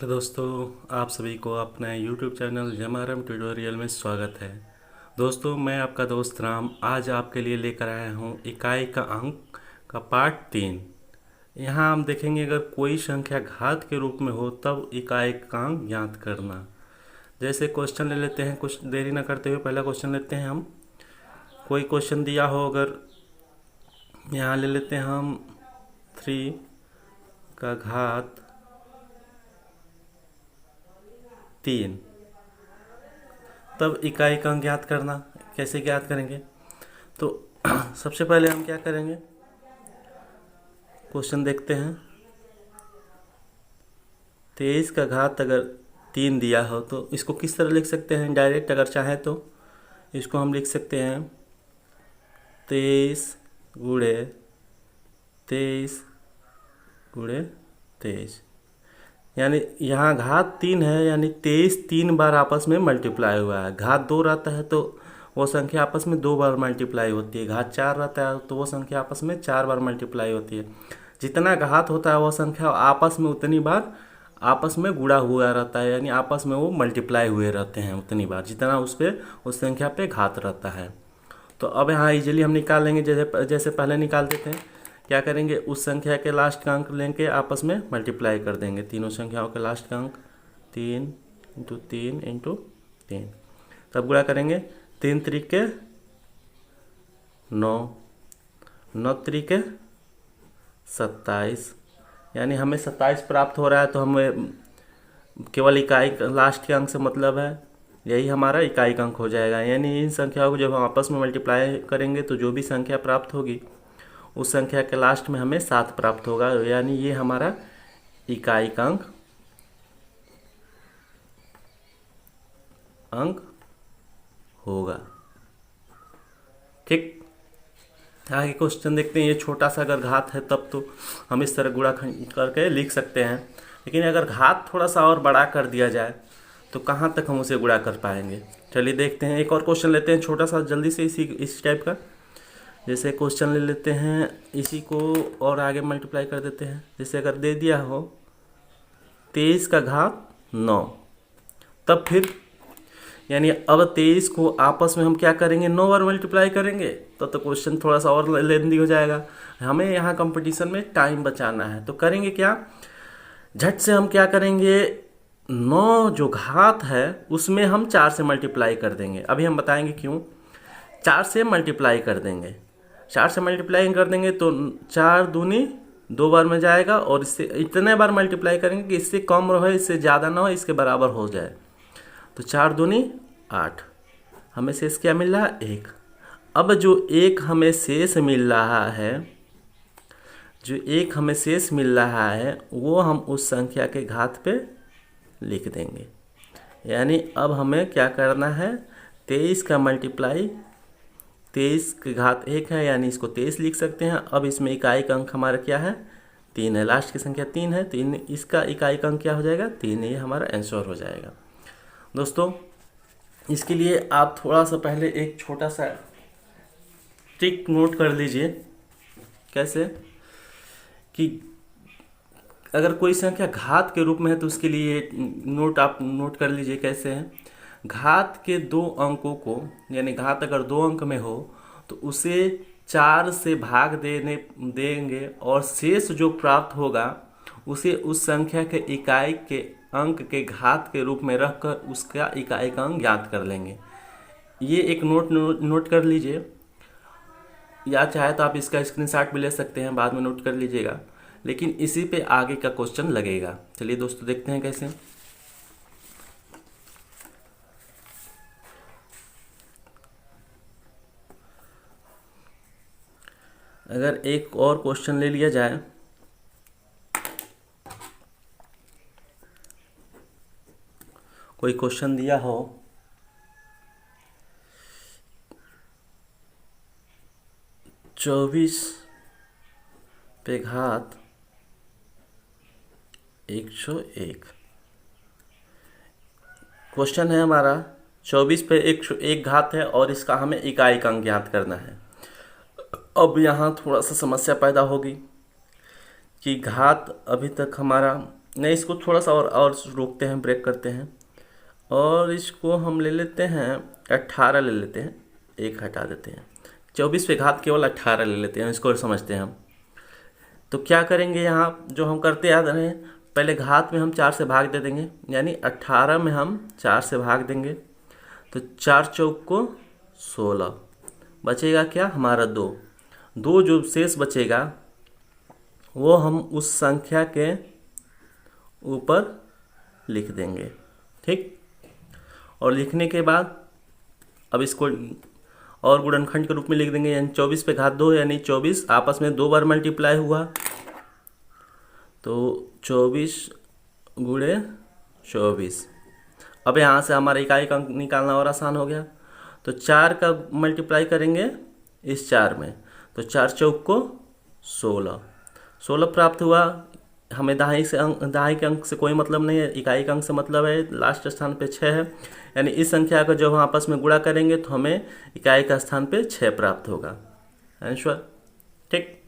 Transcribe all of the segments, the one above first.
Hello दोस्तों, आप सभी को अपने YouTube चैनल जमारम ट्यूटोरियल में स्वागत है। दोस्तों, मैं आपका दोस्त राम आज आपके लिए लेकर आया हूँ इकाई का अंक का पार्ट 3। यहाँ हम देखेंगे अगर कोई संख्या घात के रूप में हो तब इकाई का अंक ज्ञात करना। जैसे क्वेश्चन ले लेते हैं, कुछ देरी न करते हुए पहला क्वेश्चन लेते हैं हम। कोई क्वेश्चन दिया हो, अगर यहाँ ले लेते हैं हम 3 का घात 3, तब इकाई का अंक ज्ञात करना। कैसे ज्ञात करेंगे? तो सबसे पहले हम क्या करेंगे, क्वेश्चन देखते हैं। 23 का घात अगर 3 दिया हो तो इसको किस तरह लिख सकते हैं? डायरेक्ट अगर चाहे तो इसको हम लिख सकते हैं 23 गुणे 23 गुणे 23। यानी यहाँ घात 3 है, यानी 23 3 बार आपस में मल्टीप्लाई हुआ है। घात 2 रहता है तो वो संख्या आपस में 2 बार मल्टीप्लाई होती है। घात 4 रहता है तो वो संख्या आपस में 4 बार मल्टीप्लाई होती है। जितना घात होता है वो संख्या आपस में उतनी बार आपस में गुणा हुआ रहता है, यानी आपस में वो मल्टीप्लाई हुए रहते हैं उतनी बार जितना उस संख्या पे घात रहता है। तो अब यहाँ इजीली हम निकाल लेंगे, जैसे पहले निकालते थे। क्या करेंगे, उस संख्या के लास्ट का अंक लेके आपस में मल्टीप्लाई कर देंगे। तीनों संख्याओं के लास्ट का अंक 3 इंटू 3 इंटू 3, तब गुणा करेंगे। 3 त्रिके 9, 9 त्रिके 27, यानी हमें 27 प्राप्त हो रहा है। तो हमें केवल इकाई लास्ट के अंक से मतलब है, यही हमारा इकाई का अंक हो जाएगा। यानी इन संख्याओं को जब हम आपस में मल्टीप्लाई करेंगे तो जो भी संख्या प्राप्त होगी उस संख्या के लास्ट में हमें 7 प्राप्त होगा, यानी ये हमारा इकाई का अंक होगा। ठीक, आगे क्वेश्चन देखते हैं। ये छोटा सा अगर घात है तब तो हम इस तरह गुणा करके लिख सकते हैं, लेकिन अगर घात थोड़ा सा और बड़ा कर दिया जाए तो कहाँ तक हम उसे गुणा कर पाएंगे? चलिए देखते हैं। एक और क्वेश्चन लेते हैं छोटा सा जल्दी से इस टाइप का। जैसे क्वेश्चन ले लेते हैं, इसी को और आगे मल्टीप्लाई कर देते हैं। जैसे अगर दे दिया हो 23 का घात 9, तब फिर यानी अब 23 को आपस में हम क्या करेंगे, 9 बार मल्टीप्लाई करेंगे। तो क्वेश्चन थोड़ा सा और लेंदी हो जाएगा। हमें यहाँ कंपटीशन में टाइम बचाना है, तो करेंगे क्या, झट से हम क्या करेंगे, 9 जो घात है उसमें हम 4 से मल्टीप्लाई कर देंगे। अभी हम बताएंगे क्यों। 4 से मल्टीप्लाई कर देंगे, 4 से मल्टीप्लाई कर देंगे तो 4 दूनी 2 बार में जाएगा, और इससे इतने बार मल्टीप्लाई करेंगे कि इससे कम रहे, इससे ज़्यादा ना हो, इसके बराबर हो जाए। तो 4 दूनी 8, हमें शेष क्या मिल रहा है, 1। अब जो 1 हमें शेष मिल रहा है, जो 1 हमें शेष मिल रहा है वो हम उस संख्या के घात पे लिख देंगे। यानी अब हमें क्या करना है, 23 का मल्टीप्लाई 23 के घात 1 है, यानी इसको 23 लिख सकते हैं। अब इसमें इकाई का अंक हमारा क्या है, 3 है। लास्ट की संख्या 3 है, 3 इसका इकाई का अंक क्या हो जाएगा, 3। ये हमारा आंसर हो जाएगा। दोस्तों, इसके लिए आप थोड़ा सा पहले एक छोटा सा ट्रिक नोट कर लीजिए। कैसे कि अगर कोई संख्या घात के रूप में है तो उसके लिए आप नोट कर लीजिए। कैसे है, घात के 2 अंकों को, यानी घात अगर 2 अंक में हो तो उसे 4 से भाग देंगे, और शेष जो प्राप्त होगा उसे उस संख्या के इकाई के अंक के घात के रूप में रखकर उसका इकाई का अंक ज्ञात कर लेंगे। ये एक नोट कर लीजिए, या चाहे तो आप इसका स्क्रीनशॉट भी ले सकते हैं, बाद में नोट कर लीजिएगा, लेकिन इसी पे आगे का क्वेश्चन लगेगा। चलिए दोस्तों देखते हैं कैसे। अगर एक और क्वेश्चन ले लिया जाए, कोई क्वेश्चन दिया हो 24 पे घात 101। क्वेश्चन है हमारा 24 पे 101 घात है और इसका हमें इकाई का अंक ज्ञात करना है। अब यहाँ थोड़ा सा समस्या पैदा होगी कि घात अभी तक हमारा नहीं, इसको थोड़ा सा और रोकते हैं, ब्रेक करते हैं, और इसको हम ले लेते हैं 18 ले लेते हैं, एक हटा देते हैं, 24 पे घात केवल 18 ले लेते हैं, इसको समझते हैं हम। तो क्या करेंगे यहाँ, जो हम करते आ रहे हैं, पहले घात में हम 4 से भाग दे देंगे, यानी 18 में हम 4 से भाग देंगे, तो 4 चौक को 16, बचेगा क्या हमारा 2। दो जो शेष बचेगा वो हम उस संख्या के ऊपर लिख देंगे, ठीक। और लिखने के बाद अब इसको और गुणनखंड के रूप में लिख देंगे, यानी 24 पे घात 2, यानी 24 आपस में 2 बार मल्टीप्लाई हुआ, तो 24 गुणे 24। अब यहाँ से हमारा इकाई का अंक निकालना और आसान हो गया, तो 4 का मल्टीप्लाई करेंगे इस 4 में, तो 4 चौक को 16, 16 प्राप्त हुआ। हमें दहाई के अंक से कोई मतलब नहीं है, इकाई का अंक से मतलब है। लास्ट स्थान पे 6 है, यानी इस संख्या को जब हम आपस में गुणा करेंगे तो हमें इकाई का स्थान पे 6 प्राप्त होगा, आंसर, ठीक।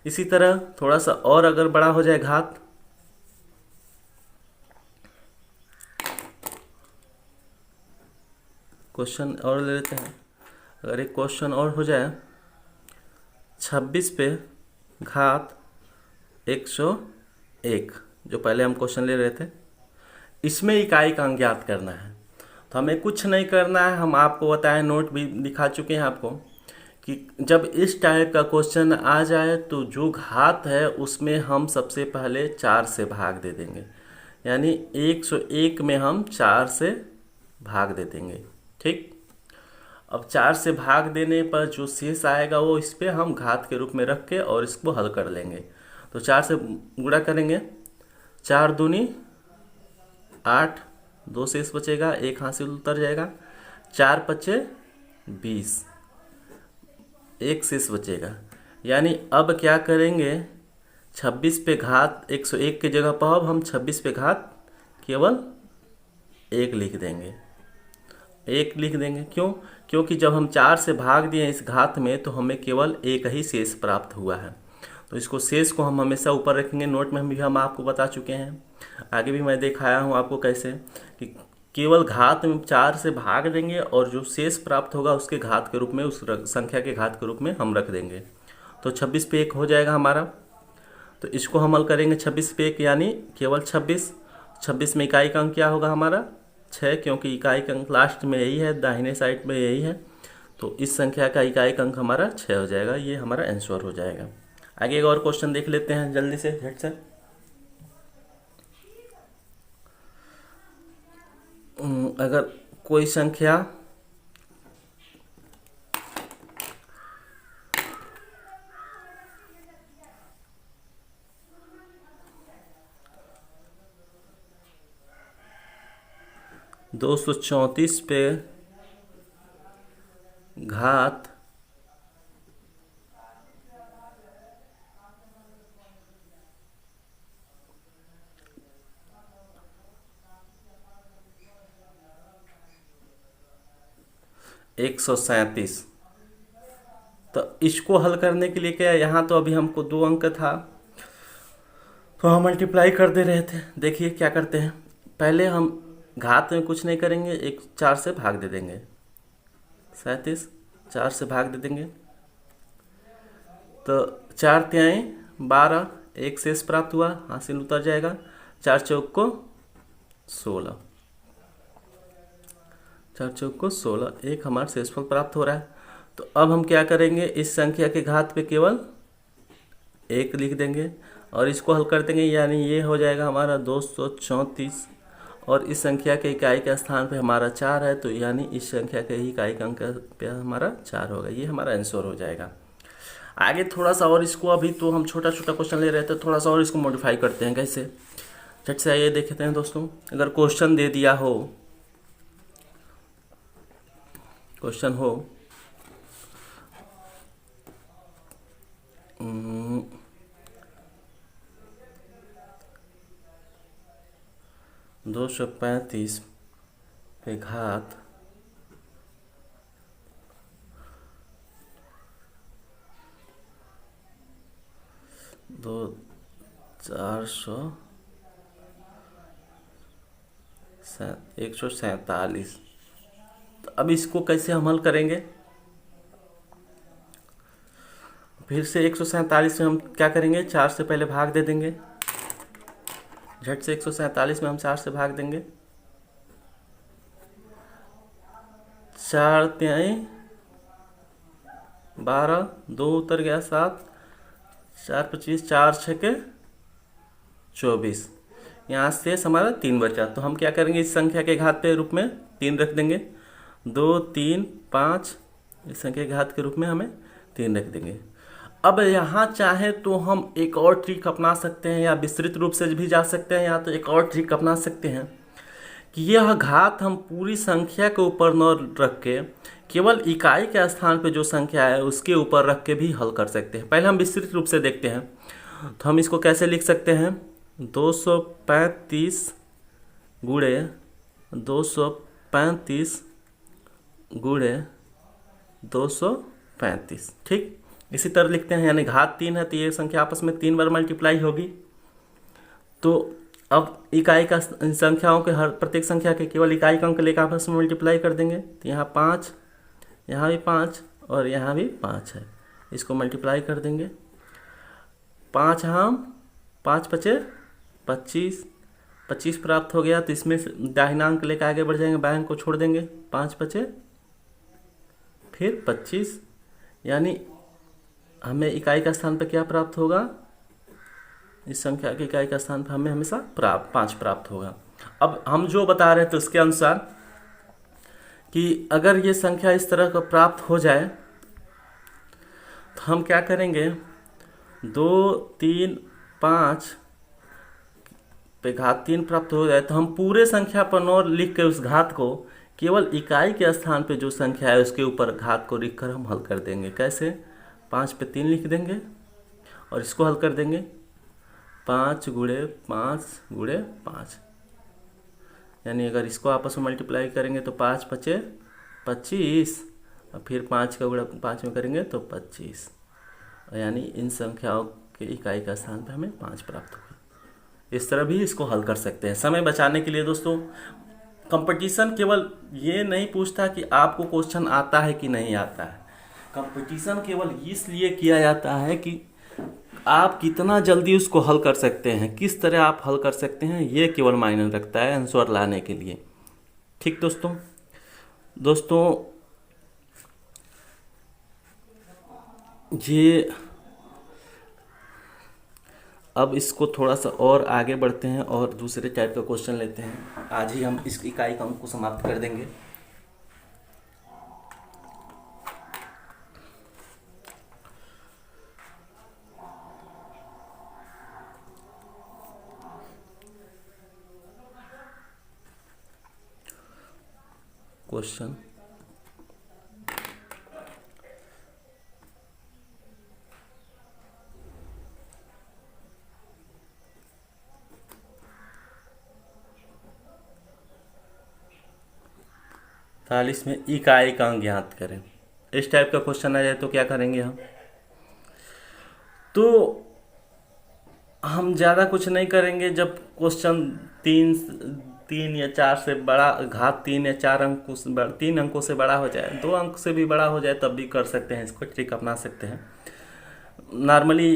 इसी तरह थोड़ा सा और अगर बड़ा हो जाए घात, क्वेश्चन और ले लेते हैं। अगर एक क्वेश्चन और हो जाए, 26 पे घात 101, जो पहले हम क्वेश्चन ले रहे थे, इसमें इकाई का अंक ज्ञात करना है। तो हमें कुछ नहीं करना है, हम आपको बताएं, नोट भी दिखा चुके हैं आपको, कि जब इस टाइप का क्वेश्चन आ जाए तो जो घात है उसमें हम सबसे पहले 4 से भाग दे देंगे, यानी 101 में हम 4 से भाग दे देंगे, ठीक। अब 4 से भाग देने पर जो शेष आएगा वो इस पे हम घात के रूप में रख के और इसको हल कर लेंगे। तो 4 से गुणा करेंगे, 4 दूनी 8, 2 शेष बचेगा, एक हाथ से उतर जाएगा, 4 पचे 20, एक शेष बचेगा। यानी अब क्या करेंगे, 26 पे घात 101 की जगह पर अब हम 26 पे घात केवल 1 लिख देंगे, 1 लिख देंगे। क्यों? क्योंकि जब हम 4 से भाग दिए इस घात में तो हमें केवल 1 ही शेष प्राप्त हुआ है। तो इसको शेष को हम हमेशा ऊपर रखेंगे, नोट में भी हम आपको बता चुके हैं, आगे भी मैं दिखाया हूँ आपको कैसे, कि केवल घात में 4 से भाग देंगे और जो शेष प्राप्त होगा उसके घात के रूप में, उस संख्या के घात के रूप में हम रख देंगे। तो 26 पे 1 हो जाएगा हमारा। तो इसको हम हल करेंगे 26 पे 1, यानी केवल 26। 26 में इकाई का अंक क्या होगा हमारा 6, क्योंकि इकाई का अंक लास्ट में यही है, दाहिने साइड में यही है, तो इस संख्या का इकाई का अंक हमारा 6 हो जाएगा, ये हमारा आंसर हो जाएगा। आगे एक और क्वेश्चन देख लेते हैं जल्दी से, झट से। अगर कोई संख्या दो 234 पे घात 137, तो इसको हल करने के लिए क्या है, यहाँ तो अभी हमको 2 अंक था तो हम मल्टीप्लाई कर दे रहे थे। देखिए क्या करते हैं, पहले हम घात में कुछ नहीं करेंगे, 4 से भाग दे देंगे, 37 4 से भाग दे देंगे, तो 4 त्याई 12, एक शेष प्राप्त हुआ, हासिल उतर जाएगा, 4 चौक को 16, 4 चौक को 16, एक हमारा शेषफल प्राप्त हो रहा है। तो अब हम क्या करेंगे, इस संख्या के घात पे केवल 1 लिख देंगे और इसको हल कर देंगे, यानी ये हो जाएगा हमारा 234, और इस संख्या के इकाई के स्थान पे हमारा 4 है, तो यानी इस संख्या के ही इकाई का अंक पे हमारा 4 होगा, ये हमारा आंसर हो जाएगा। आगे थोड़ा सा और इसको, अभी तो हम छोटा छोटा क्वेश्चन ले रहे थे, थोड़ा सा और इसको मॉडिफाई करते हैं। कैसे, झट से आइए देखते हैं दोस्तों। अगर क्वेश्चन दे दिया हो, क्वेश्चन हो 235 पे घात 400 147। तो अब इसको कैसे हम हल करेंगे? फिर से 147 में हम क्या करेंगे, 4 से पहले भाग दे देंगे। झट से 147 में हम 4 से भाग देंगे। 4 तिहाई 12, 2 उतर गया 7, 4 25, 4 छके 24। यहाँ से हमारा 3 बचा। तो हम क्या करेंगे, इस संख्या के घात के रूप में 3 रख देंगे। 2 3 5, इस संख्या के घात के रूप में हमें 3 रख देंगे। अब यहाँ चाहे तो हम एक और ट्रिक अपना सकते हैं, या विस्तृत रूप से भी जा सकते हैं, या तो एक और ट्रिक अपना सकते हैं कि यह घात हम पूरी संख्या के ऊपर न रख के केवल इकाई के स्थान पे जो संख्या है उसके ऊपर रख के भी हल कर सकते हैं। पहले हम विस्तृत रूप से देखते हैं। तो हम इसको कैसे लिख सकते हैं, 235 गुणे 235 गुणे 235, ठीक। इसी तरह लिखते हैं, यानी घात 3 है तो ये संख्या आपस में 3 बार मल्टीप्लाई होगी। तो अब इकाई का संख्याओं के हर प्रत्येक संख्या के केवल इकाई का अंक लेकर आपस में मल्टीप्लाई कर देंगे। तो यहाँ 5, यहाँ भी 5 और यहाँ भी 5 है, इसको मल्टीप्लाई कर देंगे। 5 हम 5 पचे 25, 25 प्राप्त हो गया। तो इसमें दाहिना अंक लेकर आगे बढ़ जाएंगे, बाएं अंक को छोड़ देंगे। 5 पचे फिर 25, यानी हमें इकाई का स्थान पर क्या प्राप्त होगा, इस संख्या की इकाई का स्थान पर हमें हमेशा 5 प्राप्त होगा। अब हम जो बता रहे थे उसके अनुसार कि अगर ये संख्या इस तरह का प्राप्त हो जाए तो हम क्या करेंगे, 2 3 5 पे घात 3 प्राप्त हो जाए तो हम पूरे संख्या पर 9 लिख के उस घात को केवल इकाई के स्थान पे जो संख्या है उसके ऊपर घात को लिख कर हम हल कर देंगे। कैसे, 5 पे 3 लिख देंगे और इसको हल कर देंगे। 5 गुणे 5 गुणे 5, यानी अगर इसको आपस में मल्टीप्लाई करेंगे तो 5 पचे 25 और फिर 5 का गुणा 5 में करेंगे तो 25, यानी इन संख्याओं के इकाई का स्थान पे हमें 5 प्राप्त होगा। इस तरह भी इसको हल कर सकते हैं। समय बचाने के लिए दोस्तों, कंपटीशन केवल ये नहीं पूछता कि आपको क्वेश्चन आता है कि नहीं आता है। कंपटीशन केवल इसलिए किया जाता है कि आप कितना जल्दी उसको हल कर सकते हैं, किस तरह आप हल कर सकते हैं, ये केवल मायने रखता है आंसर लाने के लिए। ठीक दोस्तों ये अब इसको थोड़ा सा और आगे बढ़ते हैं और दूसरे टाइप का क्वेश्चन लेते हैं। आज ही हम इस इकाई का अंक को समाप्त कर देंगे। क्वेश्चन तालीस में इकाई का अंक ज्ञात करें। इस टाइप का क्वेश्चन आ जाए तो क्या करेंगे हम, तो हम ज़्यादा कुछ नहीं करेंगे। जब क्वेश्चन 3 या 4 से बड़ा, घात 3 या 4 अंक 3 अंकों से बड़ा हो जाए, 2 अंक से भी बड़ा हो जाए तब भी कर सकते हैं, इसको ट्रिक अपना सकते हैं। नॉर्मली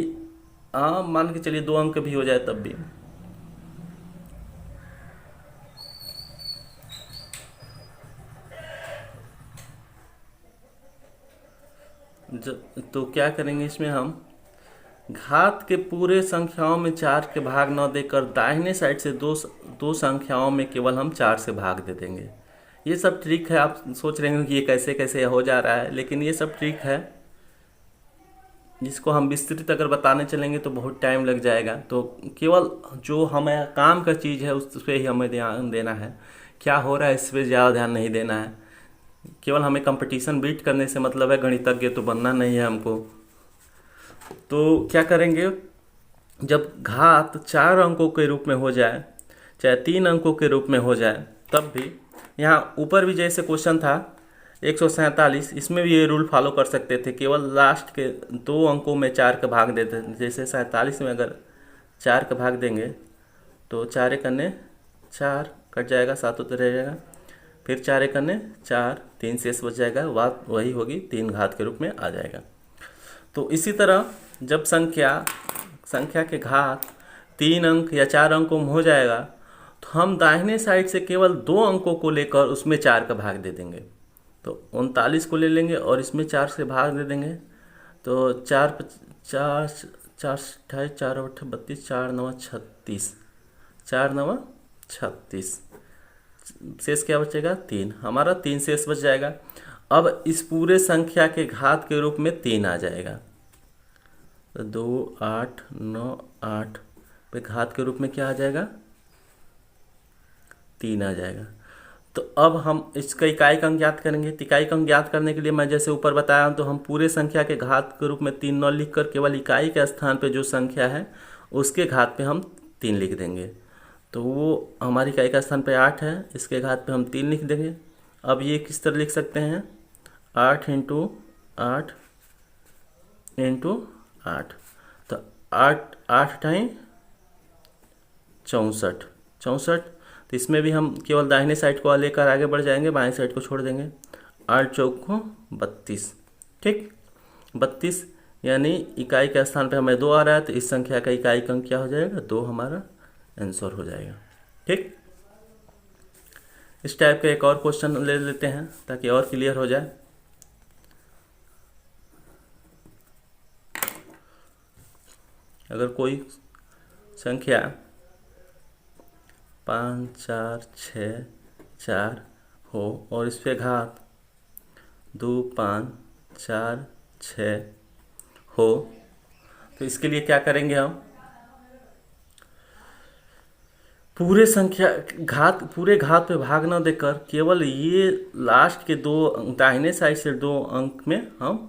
मान के चलिए 2 अंक भी हो जाए तब भी। तो क्या करेंगे, इसमें हम घात के पूरे संख्याओं में 4 के भाग न देकर दाहिने साइड से दो संख्याओं में केवल हम 4 से भाग दे देंगे। ये सब ट्रिक है। आप सोच रहे हैं कि ये कैसे कैसे हो जा रहा है, लेकिन ये सब ट्रिक है जिसको हम विस्तृत अगर बताने चलेंगे तो बहुत टाइम लग जाएगा। तो केवल जो हमें काम का चीज़ है उस पर ही हमें ध्यान देना है, क्या हो रहा है इस पर ज़्यादा ध्यान नहीं देना है। केवल हमें कंपटीशन बीट करने से मतलब है, गणितज्ञ तो बनना नहीं है हमको। तो क्या करेंगे, जब घात 4 अंकों के रूप में हो जाए चाहे 3 अंकों के रूप में हो जाए तब भी, यहाँ ऊपर भी जैसे क्वेश्चन था 147, इसमें भी ये रूल फॉलो कर सकते थे। केवल लास्ट के 2 अंकों में 4 का भाग देते थे। जैसे 47 में अगर 4 का भाग देंगे तो 4 कन्ने 4 कट जाएगा, 7 उतर रह जाएगा। फिर 4 एकने 4, 3 शेष बच जाएगा, बात वही होगी, 3 घात के रूप में आ जाएगा। तो इसी तरह जब संख्या के घात 3 अंक या 4 अंकों में हो जाएगा तो हम दाहिने साइड से केवल 2 अंकों को लेकर उसमें 4 का भाग दे देंगे। तो 39 को ले लेंगे और इसमें 4 से भाग दे देंगे। तो 4 4 4 28 4 8 32 4 9 36, 4 9 36, शेष क्या बचेगा 3, हमारा 3 शेष बच जाएगा। अब इस पूरे संख्या के घात के रूप में 3 आ जाएगा। तो 2 8 9 8 पे घात के रूप में क्या आ जाएगा 3 आ जाएगा। तो अब हम इसका इकाई अंक ज्ञात करेंगे। तो इकाई अंक ज्ञात करने के लिए मैं जैसे ऊपर बताया तो हम पूरे संख्या के घात के रूप में 3 न लिख कर केवल इकाई के स्थान पे जो संख्या है उसके घात पे हम 3 लिख देंगे। तो वो हमारी इकाई का स्थान पे 8 है, इसके घात पे हम 3 लिख देंगे। अब ये किस तरह लिख सकते हैं 8 × 8 × 8, तो 8 8 टाइम 64, 64। तो इसमें भी हम केवल दाहिने साइड को लेकर आगे बढ़ जाएंगे, बाएं साइड को छोड़ देंगे। 8 चौक 32, ठीक 32, यानी इकाई के स्थान पे हमें 2 आ रहा है, तो इस संख्या का इकाई अंक क्या हो जाएगा 2, हमारा आंसर हो जाएगा। ठीक, इस टाइप का एक और क्वेश्चन ले लेते हैं ताकि और क्लियर हो जाए। अगर कोई संख्या 5 4 6 4 हो और इस पे घात 2 5 4 6 हो, तो इसके लिए क्या करेंगे हम पूरे घात पे भाग न देकर केवल ये लास्ट के 2 दाहिने साइड से 2 अंक में हम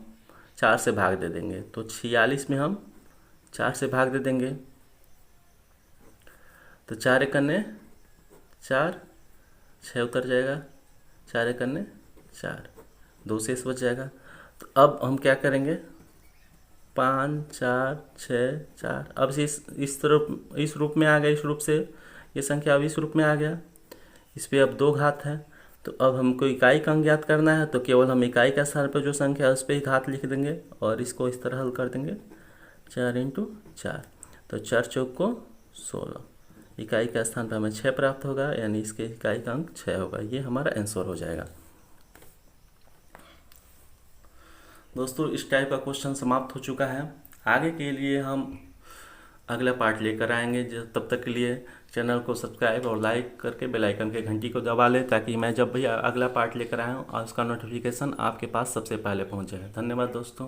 4 से भाग दे देंगे। तो 46 में हम 4 से भाग दे देंगे। तो 4 एकने 4, 6 उतर जाएगा, 4 एकने 4, 2 शेष बच जाएगा। तो अब हम क्या करेंगे 5 4 6 4, अब इस तरफ इस रूप में आ गया, इस रूप से ये संख्या अब इस रूप में आ गया, इस पे अब 2 घात है। तो अब हमको इकाई का अंक ज्ञात करना है, तो केवल हम इकाई का स्थान पर जो संख्या है उस पर ही घात लिख देंगे और इसको इस तरह हल कर देंगे 4 × 4, तो 4 चौक 16, इकाई का स्थान पर हमें 6 प्राप्त होगा, यानी इसके इकाई का अंक 6 होगा। ये हमारा आंसर हो जाएगा। दोस्तों, इस टाइप का क्वेश्चन समाप्त हो चुका है। आगे के लिए हम अगला पार्ट लेकर आएंगे। तब तक के लिए चैनल को सब्सक्राइब और लाइक करके बेल आइकन के घंटी को दबा लें ताकि मैं जब भी अगला पार्ट लेकर आया हूँ और उसका नोटिफिकेशन आपके पास सबसे पहले पहुँच जाए। धन्यवाद दोस्तों।